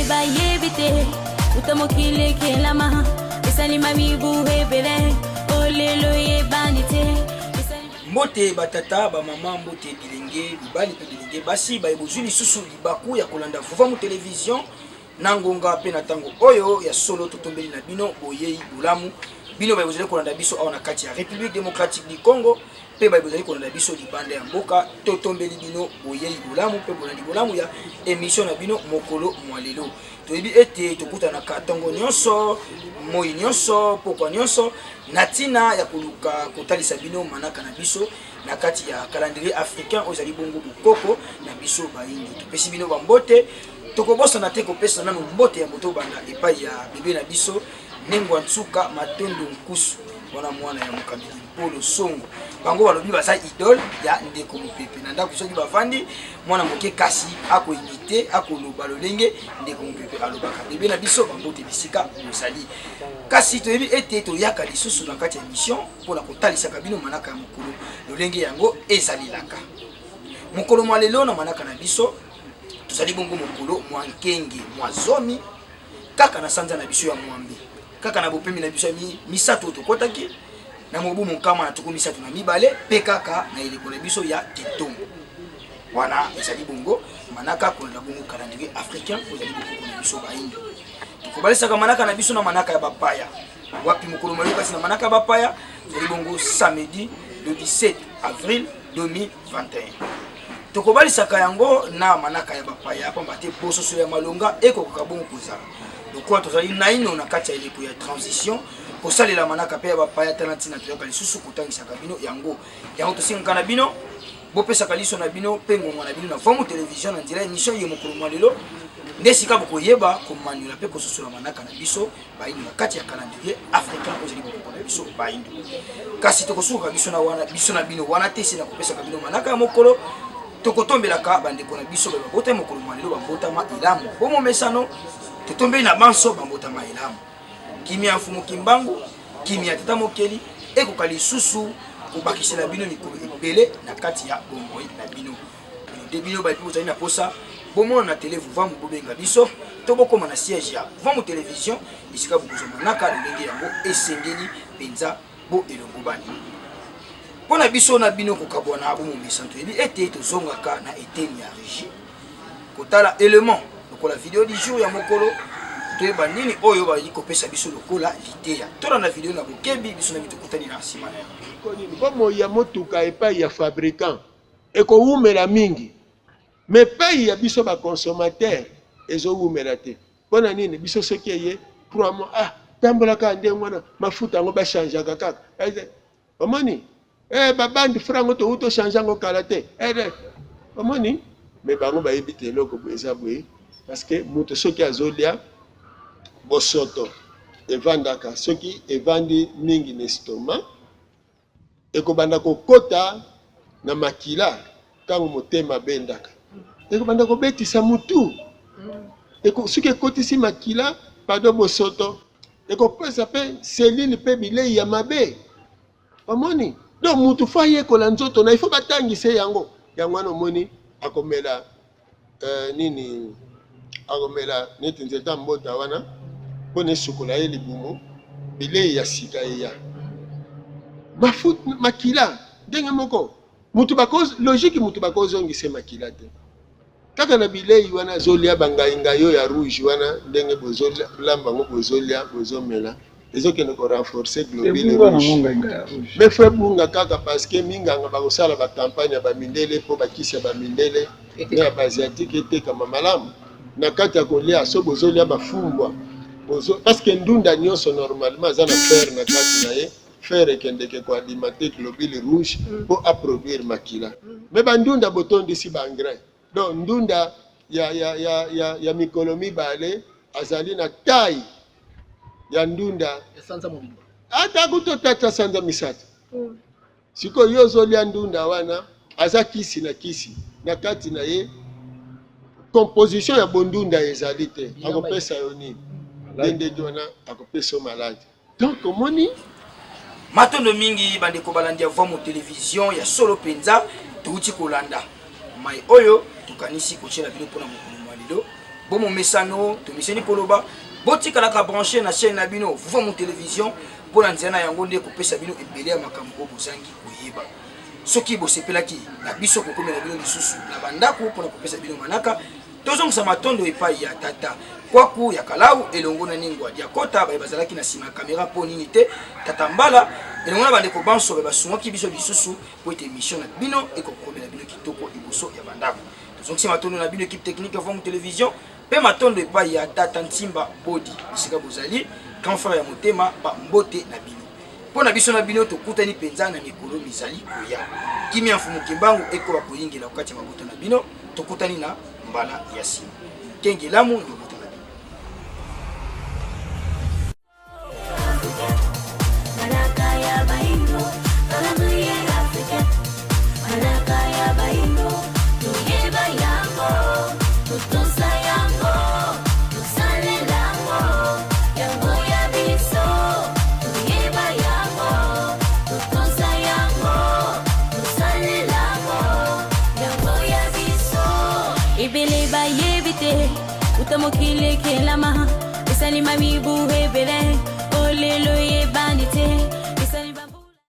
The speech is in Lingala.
ba yebite utamokile kelama esalima mibu hebele olelo yebanite mbote batata ba mama mbote bilenge bibali pe bilenge basi ba ebozuli susu libaku ya kolanda vuva mu television nangonga pe na tango oyo ya solo totombeli na bino boyei bulamu bino ba ebozali kolanda biso awa na kati ya République démocratique du Congo pe ba ebozali kolanda biso libanda ya mboka totombeli bino boyei bulamu pe bolandi bulamu ya émission na bino mokolo mwalelo toyebi ete tokuta na katongo nyonso moi nyonso pokwa nyonso natina ya koluka kotalisa bino manaka na biso na kati ya calendrier africain ozali bongo bukoko na biso baindi topesi bino bambote tokobosa na te kopesa nanu mbote ya moto banda epai ya bebe na biso Nengwa Nsuka Matondo Nkusu wana mwana ya mokambili Polo Songo bango balobi baza idole ya ndeko mopepe na ndako soki bavandi mwana moke kasi ako imite ako loba lolenge ndeko mopepe alobaka bebe na biso bambote bisika bozali kasi toyebi ete toyaka lisusu na kati ya mission mpona kotalisaka bino manaka ya mokolo lolenge yango ezalilaka mokolo mwa lelo na manaka na biso tozali bongo mokolo mwa nkenge mwa zomi kaka na sanza na biso ya mwambe kaka na bopemi na biso ya misato tokotaki na mobu mokama na tuku misato na mibale pe kaka na eleko na biso ya kitombo wana ezali bongo manaka kolanda bongo calendrier africain ozali bongo na biso bayindo tokobalisaka manaka na biso na manaka ya bapaya wapi mokolo mwalelo kasi na manaka ya bapaya ezali bongo samedi le 17 avril 2021 tokobalisaka yango na manaka ya bapaya pamba te pososo ya malonga ekokoka bongo kozala lokola tozali naino na kati ya eleko ya transition kosalela manaka pe ya bapaya talantina toyoka lisusu kotangisaka bino yango tosingaka na bino bopesaka liso na bino pe ngongo na bino na vamu television na nzela émission ye mokolo mwa lelo nde sika bokoyeba komaniola pe kososola manaka na biso bayindo na kati ya calendrier africain ozali bokoko na biso bayindo kasi tokosuka biso na bino wana te sina kopesaka bino manaka ya mokolo tokotombelaka bandeko na biso babota mokolo mwa lelo babotama ilamu bomo mesano totombeli na banso bambotama ilamu kimia mfumu kimbangu kimia tata mokeli ekoka lisusu kobakisela bino mikolo ebele na kati ya bomboyi na bino de bino ba bozali na posa bomona na télé vuva bobenga biso to bokoma na siège ya vuva mu télévision isika bokozoma naka ndenge yango esengeli penza bo elongo bani pona biso na bino kokabwana bomo mesanto ebi ete tozongaka na eteni ya régie kotala élément lokola vidéo du jour ya mokolo toyeba nini oyo bali kopesa biso lokola liteya tola na vidéo na bokebi biso na bitokutani na nsima na yango bomo ya motuka epai ya fabricant ekowumela mingi mais epai ya biso baconsommateur ezowumela te mpona nini biso soki eye 3 mois tambolaka nde wana mafuta yango bachangeaka kaka omoni babandi frango touti ochange yango kala te omoni mais bango bayebi te eloko boye eza boye parce que moto soki azolia bosoto evandaka soki evandi mingi na estoma ekobanda kokota na makila ntango motema abendaka ekobanda kobetisa mutu soki ekotisi makila pardon bosoto ekopesa mpe selile mpe bilei ya mabe omoni donc mutu fo ayekola nzoto na ifo batangise yango wana omoni akomela nini akomela neti nzeta mbota wana mpona esukola ye libumu bilei ya sika eya makila ndenge moko logique mutu bakozongisa makila te kaka na bilei wana azolia bangaingai oyo ya rouge wana ndenge bozolamba yango bozolia bozomela ezokende korenforcer globule rouge mais fo ebunga kaka parce que minganga bakosala bakampagne ya bamindele mpo bakisi ya bamindele na ya baasiatique etekama malamu na kati ya kolia so bozolia bafumbwa parce que ndunda nyonso normalement aza na fer na kati na ye fer ekendeke koalimate globule rouge mpo aproduire makila mais bandunda botondisi baengrais donc ndunda ya mikolo mibale azali na taille ya ndunda ata kutotata sanza misato sikoyo yo ozolia ndunda wana aza kisi na kati na ye composition ya bondunda ezali te akopesa yo nini ndenge wana akopesa yo maladi donc omoni matondo mingi bandeko balandi ya vamu télévision ya solo penza touti kolanda mai oyo tukanisi kochela bino mpona mokolo mwa lelo bomo mesano to miseni poloba boti kala ka brancher na chaîne na bino vuva mon télévision pour na nzana yango nde ko pesa bino ebele ya makambo bozangi koyeba soki bosepelaki na biso ko komela bino lisusu na bandako pour na ko pesa bino manaka tozong sa matondo epai ya tata kwaku ya kalau elongo na ningwa dia kota ba bazalaki na sima caméra po nini te tata mbala elongo na bande ko banso ba sungoki biso lisusu po ete mission na bino e ko komela bino kitoko iboso ya bandako tozong sa matondo na bino équipe technique ya Vom télévision pe matondo epai ya tata Ntimba Bodi bisika bozali grand frère ya motema ba mbote na bino po na biso na bino tokutani penza na mikolo mizali koya kimi mfumu kimbangu eko ba koyingela okati ya maboto na bino tokutani na mbala ya sima kenge lamu ni maboto na bino Malaka ya baino kalamuye Afrika Malaka ya baino tuyeba yango tutusa yango tusale lango yango ya biso tuyeba yango tutusa yango tusale lango yango ya biso ibele ba yebite utamokile kelama isalima mibu hebele olelo